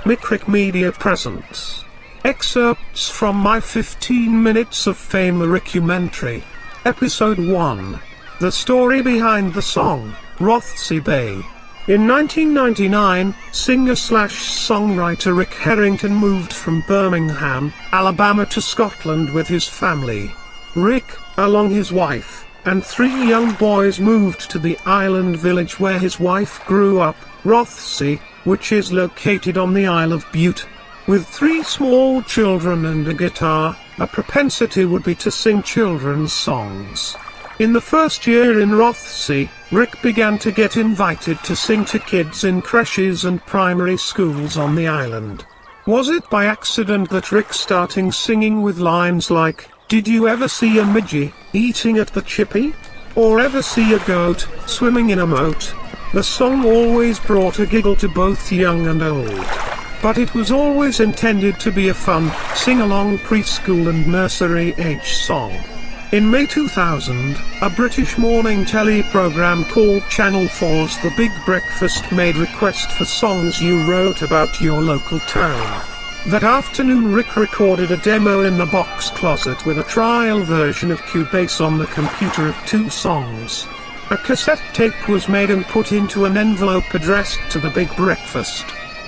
Micrick Media presents excerpts from my 15 Minutes of Fame The Ricumentary, Episode 1. The story behind the song, Rothesay Bay. In 1999, singer-slash-songwriter Rick Herrington moved from Birmingham, Alabama to Scotland with his family. Rick, along his wife, and 3 young boys moved to the island village where his wife grew up, Rothesay, which is located on the Isle of Bute. With 3 small children and a guitar, a propensity would be to sing children's songs. In the first year in Rothesay, Rick began to get invited to sing to kids in creches and primary schools on the island. Was it by accident that Rick started singing with lines like, "Did you ever see a midgie eating at the chippy? Or ever see a goat swimming in a moat?" The song always brought a giggle to both young and old. But it was always intended to be a fun, sing-along preschool and nursery-age song. In May 2000, a British morning telly program called Channel 4's The Big Breakfast made request for songs you wrote about your local town. That afternoon Rick recorded a demo in the box closet with a trial version of Cubase on the computer of 2 songs. A cassette tape was made and put into an envelope addressed to The Big Breakfast.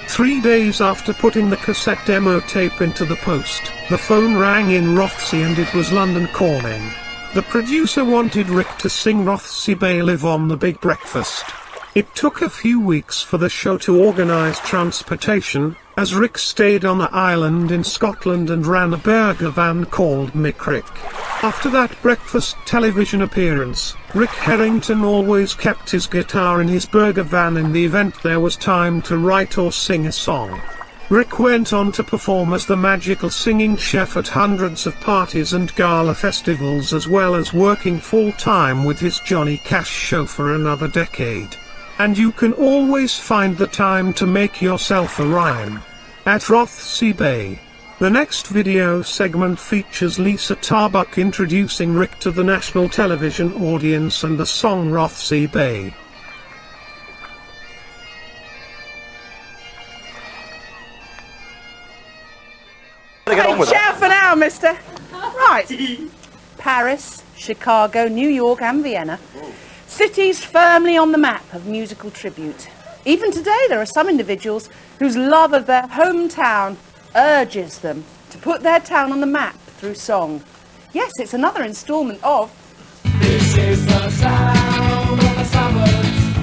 3 days after putting the cassette demo tape into the post, the phone rang in Rothesay and it was London calling. The producer wanted Rick to sing Rothesay Bay Live on The Big Breakfast. It took a few weeks for the show to organise transportation, as Rick stayed on the island in Scotland and ran a burger van called Micrick. After that breakfast television appearance, Rick Herrington always kept his guitar in his burger van in the event there was time to write or sing a song. Rick went on to perform as the magical singing chef at hundreds of parties and gala festivals, as well as working full-time with his Johnny Cash show for another decade. And you can always find the time to make yourself a rhyme at Rothesay Bay. The next video segment features Lisa Tarbuck introducing Rick to the national television audience and the song Rothesay Bay. Hey, ciao for now, mister. Right. Paris, Chicago, New York and Vienna. Cities firmly on the map of musical tribute. Even today there are some individuals whose love of their hometown urges them to put their town on the map through song. Yes, it's another instalment of This is the sound of the suburbs.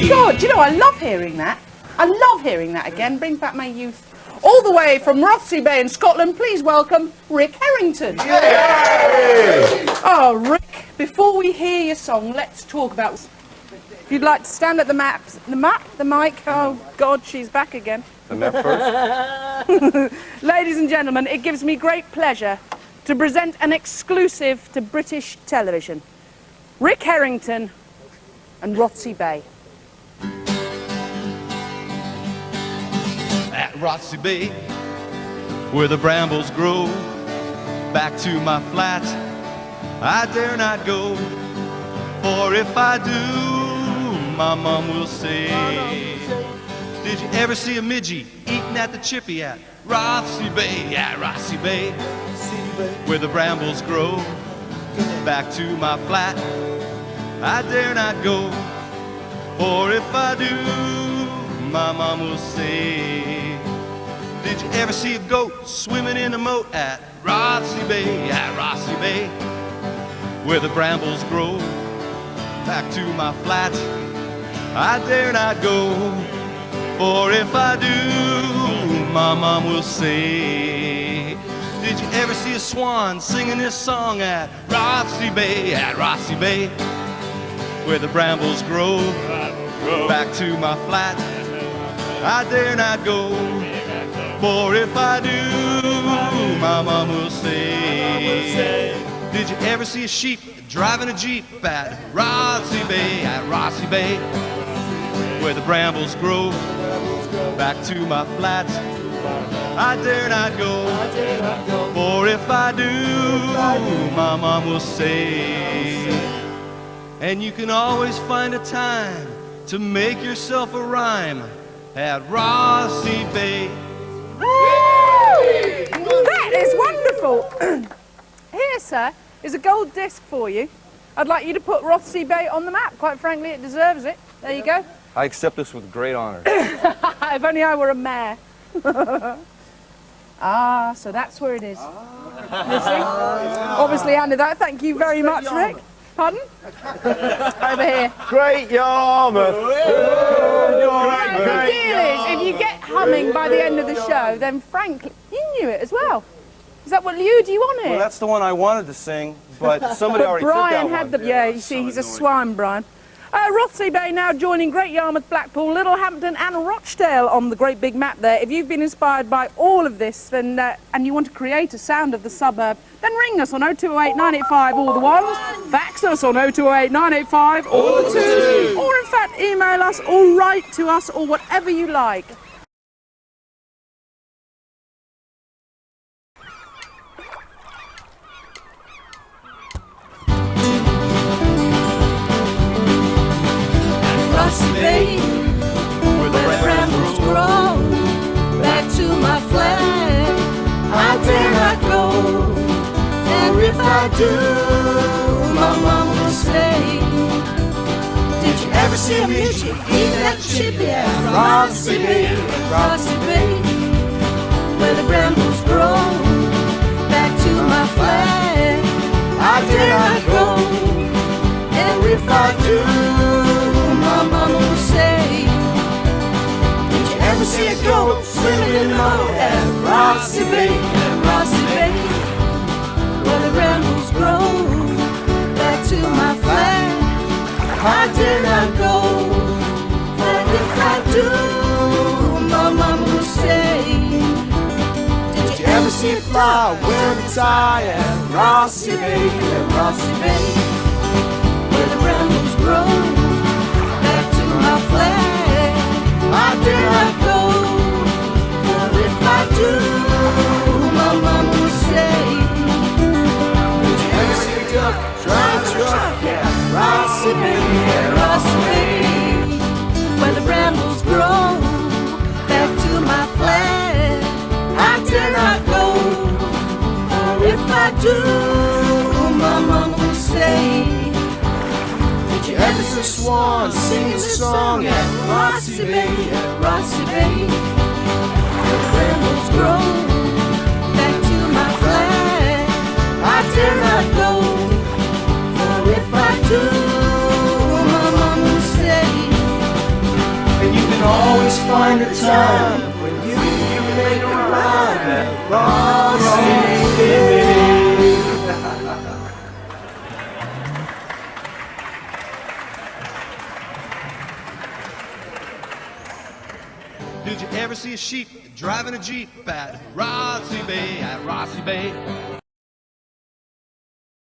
God, you know, I love hearing that. I love hearing that again. Brings back my youth. All the way from Rothesay Bay in Scotland, please welcome Rick Herrington. Yay! Oh, Rick, before we hear your song, let's talk about... If you'd like to stand at the mic. Oh, God, she's back again. The map first. Ladies and gentlemen, it gives me great pleasure to present an exclusive to British television. Rick Herrington and Rothesay Bay. At Rothesay Bay, where the brambles grow, back to my flat I dare not go, for if I do, my mom will say, did you ever see a midgie eating at the chippy at Rothesay Bay? At Rothesay Bay, where the brambles grow, back to my flat I dare not go, for if I do, my mom will say, did you ever see a goat swimming in a moat at Rothesay Bay? At Rothesay Bay, where the brambles grow, back to my flat I dare not go, for if I do, my mom will say, did you ever see a swan singing this song at Rothesay Bay? At Rothesay Bay, where the brambles grow, back to my flat I dare not go, for if I do, my mom will say, did you ever see a sheep driving a jeep at Rothesay Bay? At Rothesay Bay, where the brambles grow, back to my flat I dare not go, for if I do, my mom will say. And you can always find a time to make yourself a rhyme at Rothesay Bay. That is wonderful. Here, sir, is a gold disc for you. I'd like you to put Rothesay Bay on the map. Quite frankly, it deserves it. There you go. I accept this with great honor. If only I were a mayor. Ah, so that's where it is. You see? Obviously handed that. Thank you very much, Rick. Pardon? Over here. Great Yarmouth! The deal is, if you get humming by the end of the show, then frankly, you knew it as well. Is that what you do? You want it? Well, that's the one I wanted to sing, but somebody already Brian took that had one. the. Yeah, you see, he's a swine, Brian. Rothesay Bay now joining Great Yarmouth, Blackpool, Littlehampton and Rochdale on the great big map there. If you've been inspired by all of this then, and you want to create a sound of the suburb, then ring us on 0208 985 all the ones, fax us on 0208 985 all the twos, or in fact email us or write to us or whatever you like. Rothesay Bay, where the brambles grow, back to my flat, I dare not go. And if I do, my mom will say, did you ever see a midget eat that chip? Yeah, Rothesay Bay, Rothesay Bay, where the brambles grow, back to my flat, I dare not go. And if I do, my mama will say, did you ever see a goat swimming in the mud at Rothesay Bay, Rothesay Bay, where the brambles grow, back to my flat, I dare not go. But if I do, my mama will say, did you ever see a fly wearing a tie at Rothesay Bay, Rothesay Bay, where the brambles grow, my flag, I dare not go. For if I do, my mama will say, did you ever see a duck drive a truck? Yeah, Rothesay Bay, Rothesay Bay, where the brambles grow, back to my flag, I dare not go. For if I do, my mama will say, ever see a swan singing a song at Rothesay Bay, Rothesay Bay, where the brambles grow, back to my flag, I dare not go. For if I do, my mama will say, and you can always find a time when you can make a rhyme at Rothesay Bay. Did you ever see a sheep driving a jeep at Rothesay Bay, at Rothesay Bay,